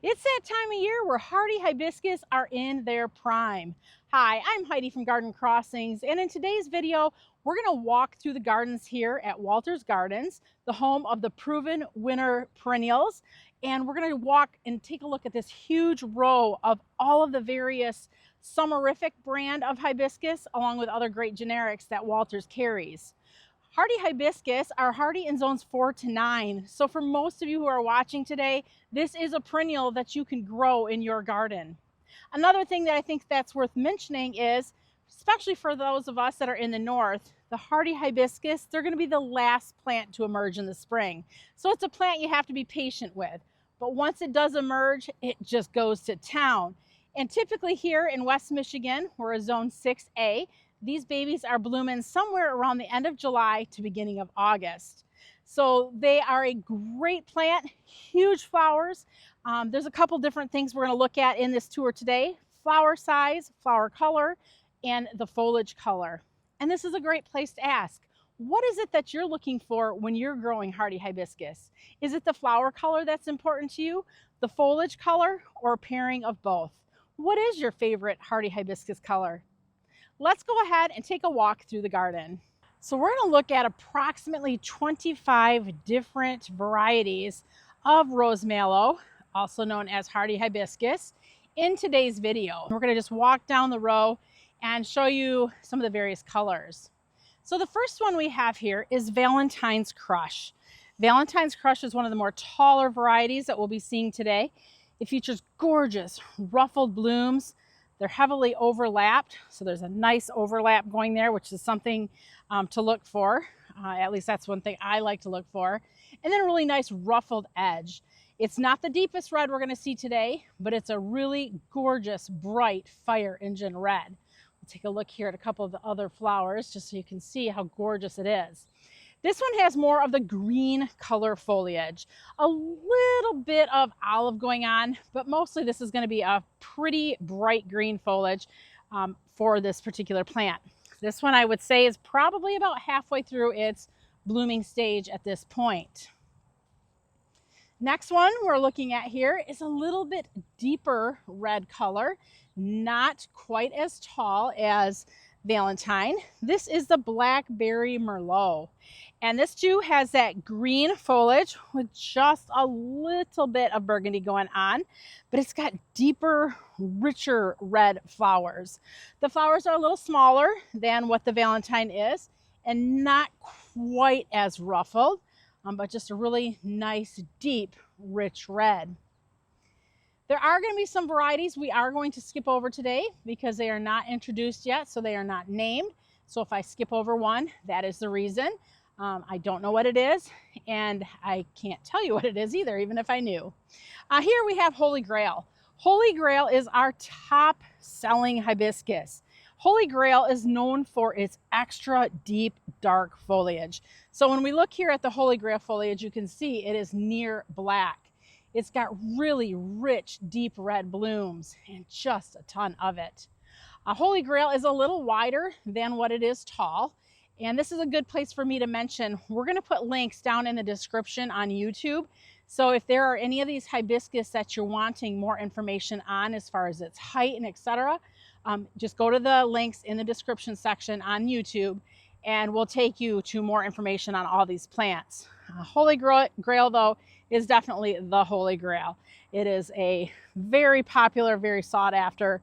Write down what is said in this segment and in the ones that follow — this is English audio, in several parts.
It's that time of year where hardy hibiscus are in their prime. Hi, I'm Heidi from Garden Crossings, and in today's video, we're going to walk through the gardens here at Walter's Gardens, the home of the proven winter perennials. And we're going to walk and take a look at this huge row of all of the various Summerific brand of hibiscus, along with other great generics that Walter's carries. Hardy hibiscus are hardy in zones 4 to 9. So for most of you who are watching today, this is a perennial that you can grow in your garden. Another thing that I think that's worth mentioning is, especially for those of us that are in the north, the hardy hibiscus, they're going to be the last plant to emerge in the spring. So it's a plant you have to be patient with. But once it does emerge, it just goes to town. And typically here in West Michigan, we're a zone 6A. These babies are blooming somewhere around the end of July to beginning of August. So they are a great plant, huge flowers. There's a couple different things we're going to look at in this tour today: flower size, flower color, and the foliage color. And this is a great place to ask, what is it that you're looking for when you're growing hardy hibiscus? Is it the flower color that's important to you, the foliage color, or a pairing of both? What is your favorite hardy hibiscus color? Let's go ahead and take a walk through the garden. So we're going to look at approximately 25 different varieties of rosemallow, also known as hardy hibiscus, in today's video. We're going to just walk down the row and show you some of the various colors. So the first one we have here is Valentine's Crush. Valentine's Crush is one of the more taller varieties that we'll be seeing today. It features gorgeous ruffled blooms. They're heavily overlapped, so there's a nice overlap going there, which is something to look for. At least that's one thing I like to look for. And then a really nice ruffled edge. It's not the deepest red we're going to see today, but it's a really gorgeous, bright fire engine red. We'll take a look here at a couple of the other flowers just so you can see how gorgeous it is. This one has more of the green color foliage, a little bit of olive going on, but mostly this is going to be a pretty bright green foliage for this particular plant. This one I would say is probably about halfway through its blooming stage at this point. Next one we're looking at here is a little bit deeper red color, not quite as tall as Valentine. This is the Blackberry Merlot. And this too has that green foliage with just a little bit of burgundy going on, but it's got deeper, richer red flowers. The flowers are a little smaller than what the Valentine is and not quite as ruffled, but just a really nice, deep, rich red. There are going to be some varieties we are going to skip over today because they are not introduced yet, so they are not named. So if I skip over one, that is the reason. I don't know what it is, and I can't tell you what it is either, even if I knew. Here we have Holy Grail. Holy Grail is our top selling hibiscus. Holy Grail is known for its extra deep, dark foliage. So when we look here at the Holy Grail foliage, you can see it is near black. It's got really rich, deep red blooms and just a ton of it. Holy Grail is a little wider than what it is tall. And this is a good place for me to mention, we're going to put links down in the description on YouTube. So if there are any of these hibiscus that you're wanting more information on as far as its height and etc., just go to the links in the description section on YouTube and we'll take you to more information on all these plants. Holy Grail, though, is definitely the Holy Grail. It is a very popular, very sought after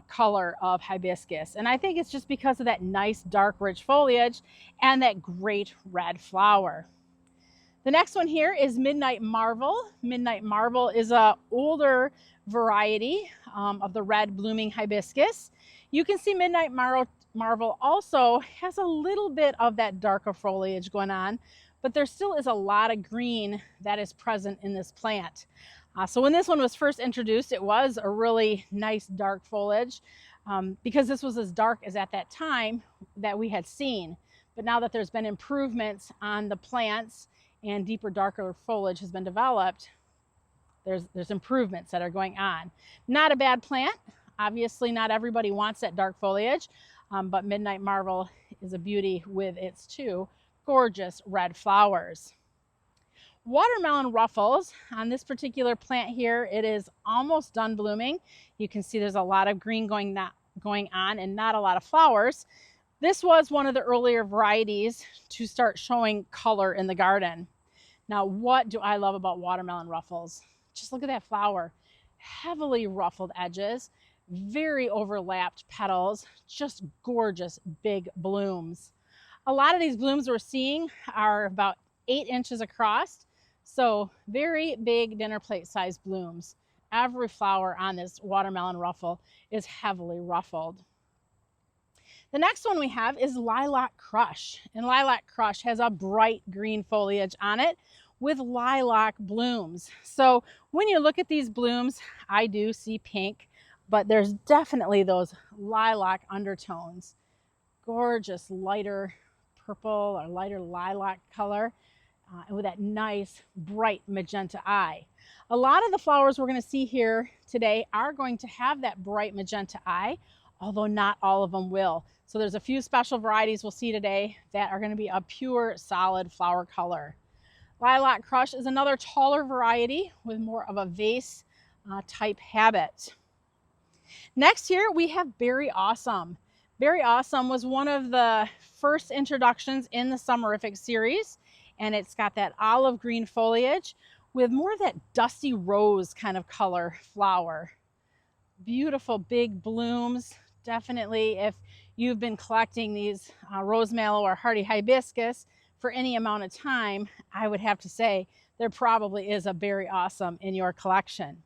color of hibiscus. And I think it's just because of that nice, dark, rich foliage and that great red flower. The next one here is Midnight Marvel. Midnight Marvel is an older variety of the red blooming hibiscus. You can see Midnight Marvel also has a little bit of that darker foliage going on, but there still is a lot of green that is present in this plant. So when this one was first introduced, it was a really nice dark foliage because this was as dark as at that time that we had seen. But now that there's been improvements on the plants and deeper, darker foliage has been developed, there's improvements that are going on. Not a bad plant. Obviously, not everybody wants that dark foliage, but Midnight Marvel is a beauty with its two gorgeous red flowers. Watermelon ruffles. On this particular plant here, it is almost done blooming. You can see there's a lot of green going on and not a lot of flowers. This was one of the earlier varieties to start showing color in the garden. Now, what do I love about watermelon ruffles? Just look at that flower. Heavily ruffled edges, very overlapped petals, just gorgeous big blooms. A lot of these blooms we're seeing are about 8 inches across, so very big dinner plate sized blooms. Every flower on this watermelon ruffle is heavily ruffled. The next one we have is Lilac Crush, and Lilac Crush has a bright green foliage on it with lilac blooms. So when you look at these blooms, I do see pink, but there's definitely those lilac undertones. Gorgeous lighter purple or lighter lilac color with that nice bright magenta eye. A lot of the flowers we're going to see here today are going to have that bright magenta eye, although not all of them will. So there's a few special varieties we'll see today that are going to be a pure solid flower color. Lilac Crush is another taller variety with more of a vase type habit. Next here we have Berry Awesome. Berry Awesome was one of the first introductions in the Summerific series, and it's got that olive green foliage with more of that dusty rose kind of color flower. Beautiful big blooms. Definitely, if you've been collecting these rose mallow or hardy hibiscus for any amount of time, I would have to say there probably is a Berry Awesome in your collection.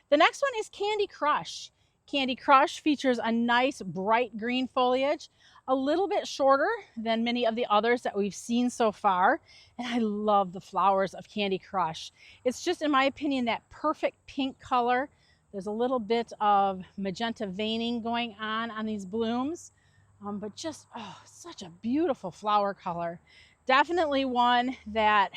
The next one is Candy Crush. Candy Crush features a nice bright green foliage, a little bit shorter than many of the others that we've seen so far, and I love the flowers of Candy Crush. It's just, in my opinion, that perfect pink color. There's a little bit of magenta veining going on these blooms, but just, oh, such a beautiful flower color. Definitely one that,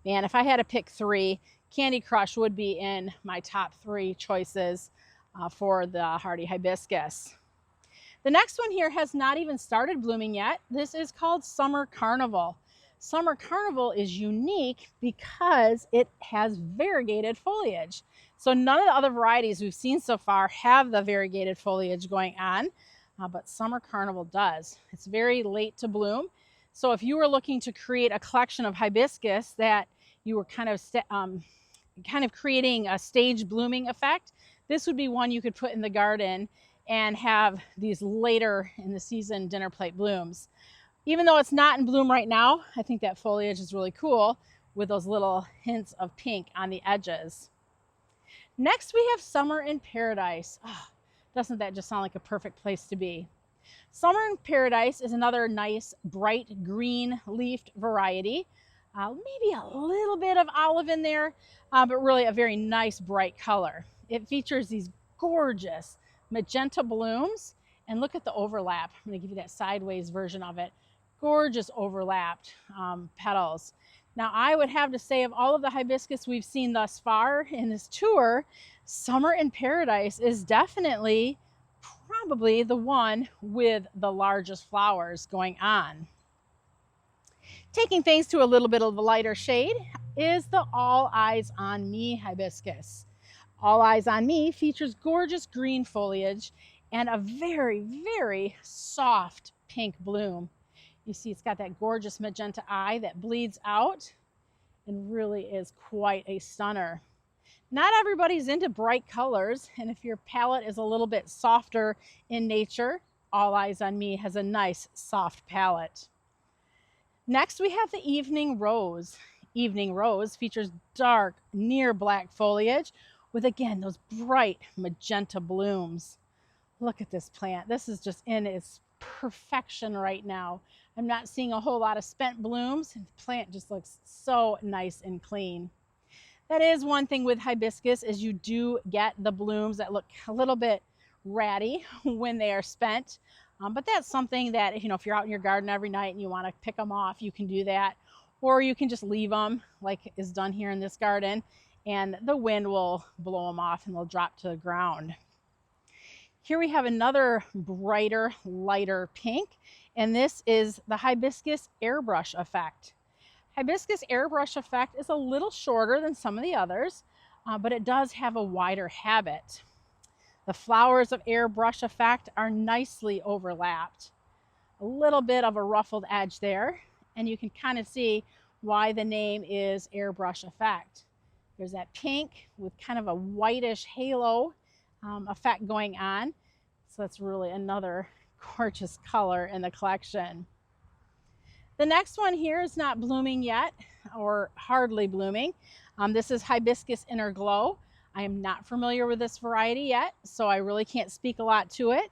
man, if I had to pick 3, Candy Crush would be in my top 3 choices for the hardy hibiscus. The next one here has not even started blooming yet. This is called Summer Carnival. Summer Carnival is unique because it has variegated foliage. So none of the other varieties we've seen so far have the variegated foliage going on, but Summer Carnival does. It's very late to bloom. So if you were looking to create a collection of hibiscus that you were kind of creating a stage blooming effect, this would be one you could put in the garden and have these later in the season dinner plate blooms. Even though it's not in bloom right now, I think that foliage is really cool with those little hints of pink on the edges. Next, we have Summer in Paradise. Oh, doesn't that just sound like a perfect place to be? Summer in Paradise is another nice, bright green leafed variety. Maybe a little bit of olive in there, but really a very nice, bright color. It features these gorgeous magenta blooms, and look at the overlap. I'm going to give you that sideways version of it. Gorgeous overlapped petals. Now, I would have to say, of all of the hibiscus we've seen thus far in this tour, Summer in Paradise is definitely probably the one with the largest flowers going on. Taking things to a little bit of a lighter shade is the All Eyes on Me hibiscus. All Eyes on Me features gorgeous green foliage and a very, very soft pink bloom. You see it's got that gorgeous magenta eye that bleeds out and really is quite a stunner. Not everybody's into bright colors, and if your palette is a little bit softer in nature, All Eyes on Me has a nice soft palette. Next, we have the Evening Rose. Evening Rose features dark, near black foliage with, again, those bright magenta blooms. Look at this plant. This is just in its perfection right now. I'm not seeing a whole lot of spent blooms. The plant just looks so nice and clean. That is one thing with hibiscus, is you do get the blooms that look a little bit ratty when they are spent. But that's something that, you know, if you're out in your garden every night and you want to pick them off, you can do that. Or you can just leave them like is done here in this garden, and the wind will blow them off and they'll drop to the ground. Here we have another brighter, lighter pink, and this is the Hibiscus Airbrush effect. Hibiscus airbrush effect is a little shorter than some of the others, but it does have a wider habit. The flowers of airbrush effect are nicely overlapped. A little bit of a ruffled edge there, and you can kind of see why the name is airbrush effect. There's that pink with kind of a whitish halo effect going on. So that's really another gorgeous color in the collection. The next one here is not blooming yet, or hardly blooming. This is Hibiscus Inner Glow. I am not familiar with this variety yet, so I really can't speak a lot to it,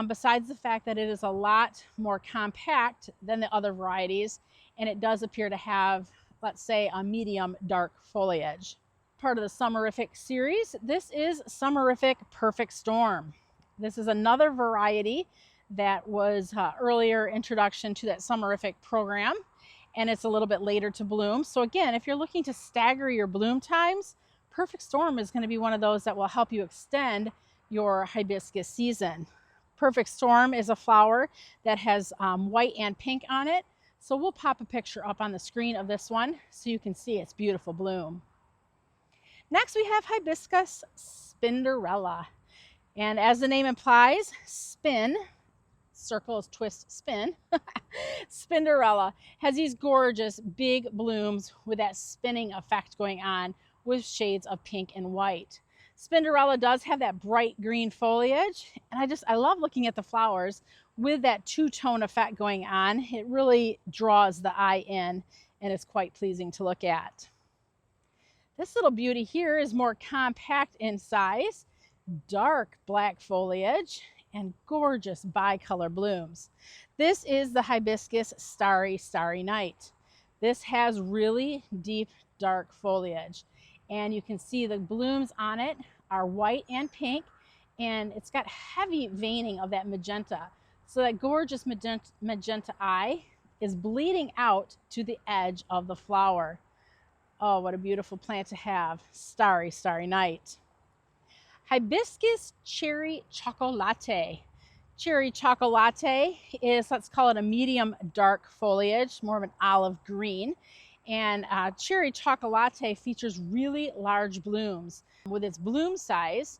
besides the fact that it is a lot more compact than the other varieties, and it does appear to have, let's say, a medium dark foliage. Part of the Summerific series, this is Summerific Perfect Storm. This is another variety that was earlier introduction to that Summerific program, and it's a little bit later to bloom. So again, if you're looking to stagger your bloom times, Perfect Storm is going to be one of those that will help you extend your hibiscus season. Perfect Storm is a flower that has white and pink on it. So we'll pop a picture up on the screen of this one so you can see its beautiful bloom. Next we have Hibiscus Spinderella. And as the name implies, spin, circle is twist, spin. Spinderella has these gorgeous big blooms with that spinning effect going on with shades of pink and white. Spinderella does have that bright green foliage, and I love looking at the flowers with that two-tone effect going on. It really draws the eye in, and it's quite pleasing to look at. This little beauty here is more compact in size, dark black foliage, and gorgeous bicolor blooms. This is the Hibiscus Starry Night. This has really deep dark foliage, and you can see the blooms on it are white and pink, and it's got heavy veining of that magenta. So that gorgeous magenta eye is bleeding out to the edge of the flower. Oh, what a beautiful plant to have. Starry Night. Hibiscus Cherry Chocolate. Cherry Chocolate is, let's call it a medium dark foliage, more of an olive green. And Cherry Chocolate features really large blooms. With its bloom size,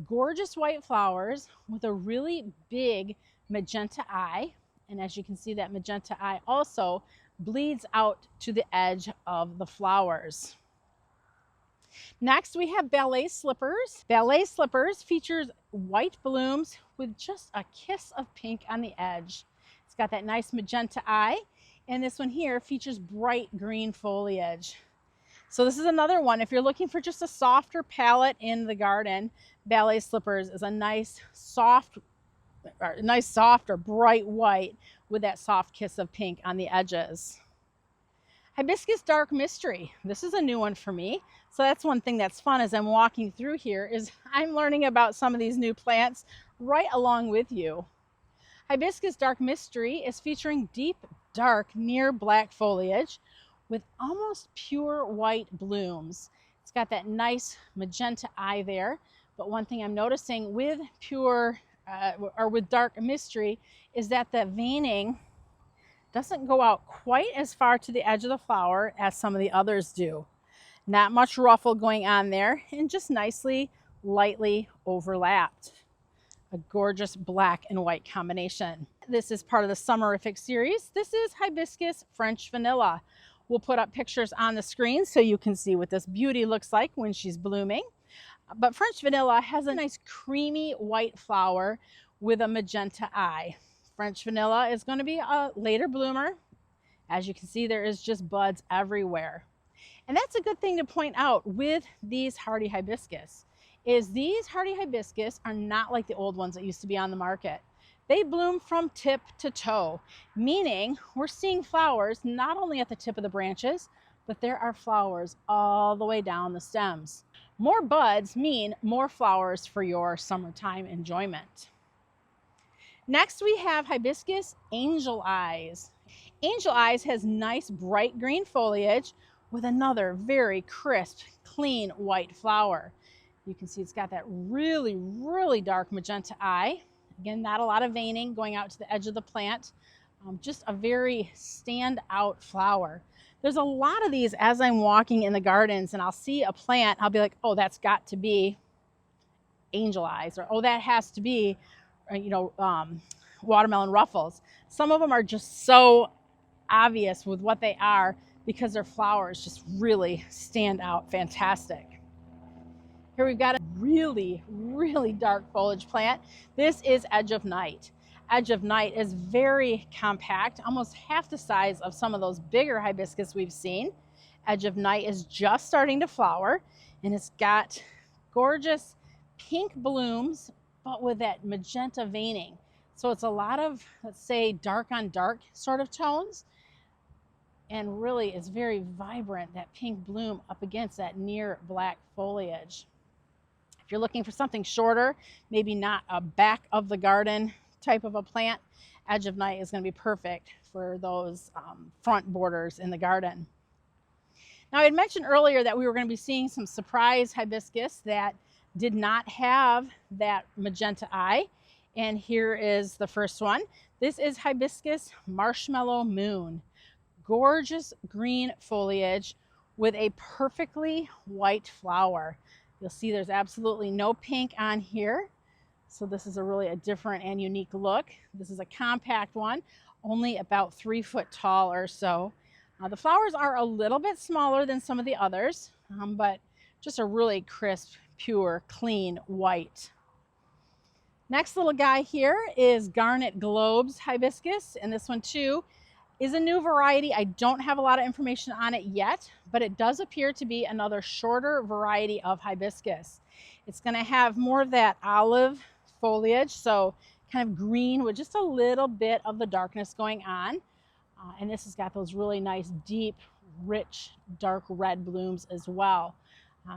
gorgeous white flowers with a really big magenta eye. And as you can see, that magenta eye also bleeds out to the edge of the flowers. Next, we have Ballet Slippers. Ballet Slippers features white blooms with just a kiss of pink on the edge. It's got that nice magenta eye, and this one here features bright green foliage. So this is another one. If you're looking for just a softer palette in the garden, Ballet Slippers is a nice soft or bright white with that soft kiss of pink on the edges. Hibiscus Dark Mystery. This is a new one for me. So that's one thing that's fun as I'm walking through here, is I'm learning about some of these new plants right along with you. Hibiscus Dark Mystery is featuring deep, dark, near black foliage with almost pure white blooms. It's got that nice magenta eye there. But one thing I'm noticing with with Dark Mystery is that the veining doesn't go out quite as far to the edge of the flower as some of the others do. Not much ruffle going on there, and just nicely, lightly overlapped. A gorgeous black and white combination. This is part of the Summerific series. This is Hibiscus French Vanilla. We'll put up pictures on the screen so you can see what this beauty looks like when she's blooming. But French Vanilla has a nice creamy white flower with a magenta eye. French Vanilla is going to be a later bloomer. As you can see, there is just buds everywhere. And that's a good thing to point out with these hardy hibiscus, is these hardy hibiscus are not like the old ones that used to be on the market. They bloom from tip to toe, meaning we're seeing flowers not only at the tip of the branches, but there are flowers all the way down the stems. More buds mean more flowers for your summertime enjoyment. Next, we have Hibiscus Angel Eyes. Angel Eyes has nice bright green foliage with another very crisp, clean white flower. You can see it's got that really, really dark magenta eye. Again, not a lot of veining going out to the edge of the plant. Just a very standout flower. There's a lot of these as I'm walking in the gardens, and I'll see a plant, I'll be like, oh, that's got to be angel eyes, or oh, that has to be, watermelon ruffles. Some of them are just so obvious with what they are because their flowers just really stand out fantastic. Here we've got a really, really dark foliage plant. This is Edge of Night. Edge of Night is very compact, almost half the size of some of those bigger hibiscus we've seen. Edge of Night is just starting to flower, and it's got gorgeous pink blooms, but with that magenta veining. So it's a lot of, let's say, dark on dark sort of tones. And really it's very vibrant, that pink bloom up against that near black foliage. If you're looking for something shorter, maybe not a back of the garden type of a plant, Edge of Night is going to be perfect for those front borders in the garden. Now, I had mentioned earlier that we were going to be seeing some surprise hibiscus that did not have that magenta eye. And here is the first one. This is Hibiscus Marshmallow Moon. Gorgeous green foliage with a perfectly white flower. You'll see there's absolutely no pink on here. So this is really a different and unique look. This is a compact one, only about 3 foot tall or so. The flowers are a little bit smaller than some of the others, but just a really crisp, pure, clean white. Next little guy here is Garnet Globes Hibiscus, and this one too is a new variety. I don't have a lot of information on it yet, but it does appear to be another shorter variety of hibiscus. It's going to have more of that olive foliage, so kind of green with just a little bit of the darkness going on. And this has got those really nice, deep, rich, dark red blooms as well.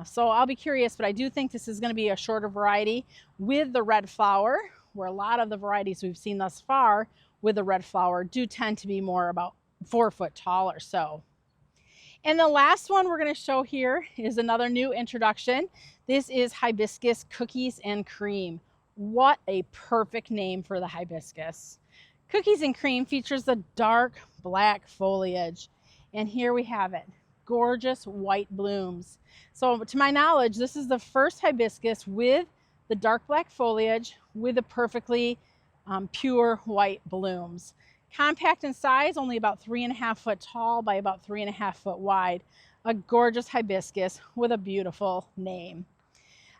So I'll be curious, but I do think this is going to be a shorter variety with the red flower, where a lot of the varieties we've seen thus far with the red flower do tend to be more about 4 foot tall or so. And the last one we're going to show here is another new introduction. This is Hibiscus Cookies and Cream. What a perfect name for the hibiscus. Cookies and Cream features the dark black foliage. And here we have it, gorgeous white blooms. So to my knowledge, this is the first hibiscus with the dark black foliage with the perfectly pure white blooms. Compact in size, only about 3.5 foot tall by about 3.5 foot wide. A gorgeous hibiscus with a beautiful name.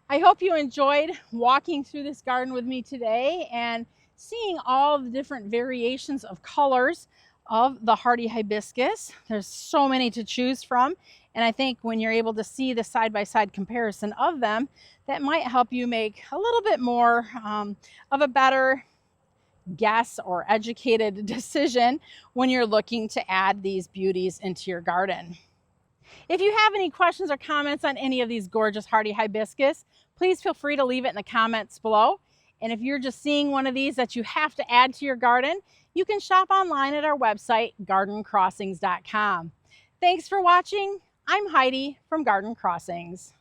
I hope you enjoyed walking through this garden with me today and seeing all the different variations of colors of the hardy hibiscus. There's so many to choose from, and I think when you're able to see the side-by-side comparison of them, that might help you make a little bit more of a better guess or educated decision when you're looking to add these beauties into your garden. If you have any questions or comments on any of these gorgeous hardy hibiscus, please feel free to leave it in the comments below. And if you're just seeing one of these that you have to add to your garden, you can shop online at our website, gardencrossings.com. Thanks for watching. I'm Heidi from Garden Crossings.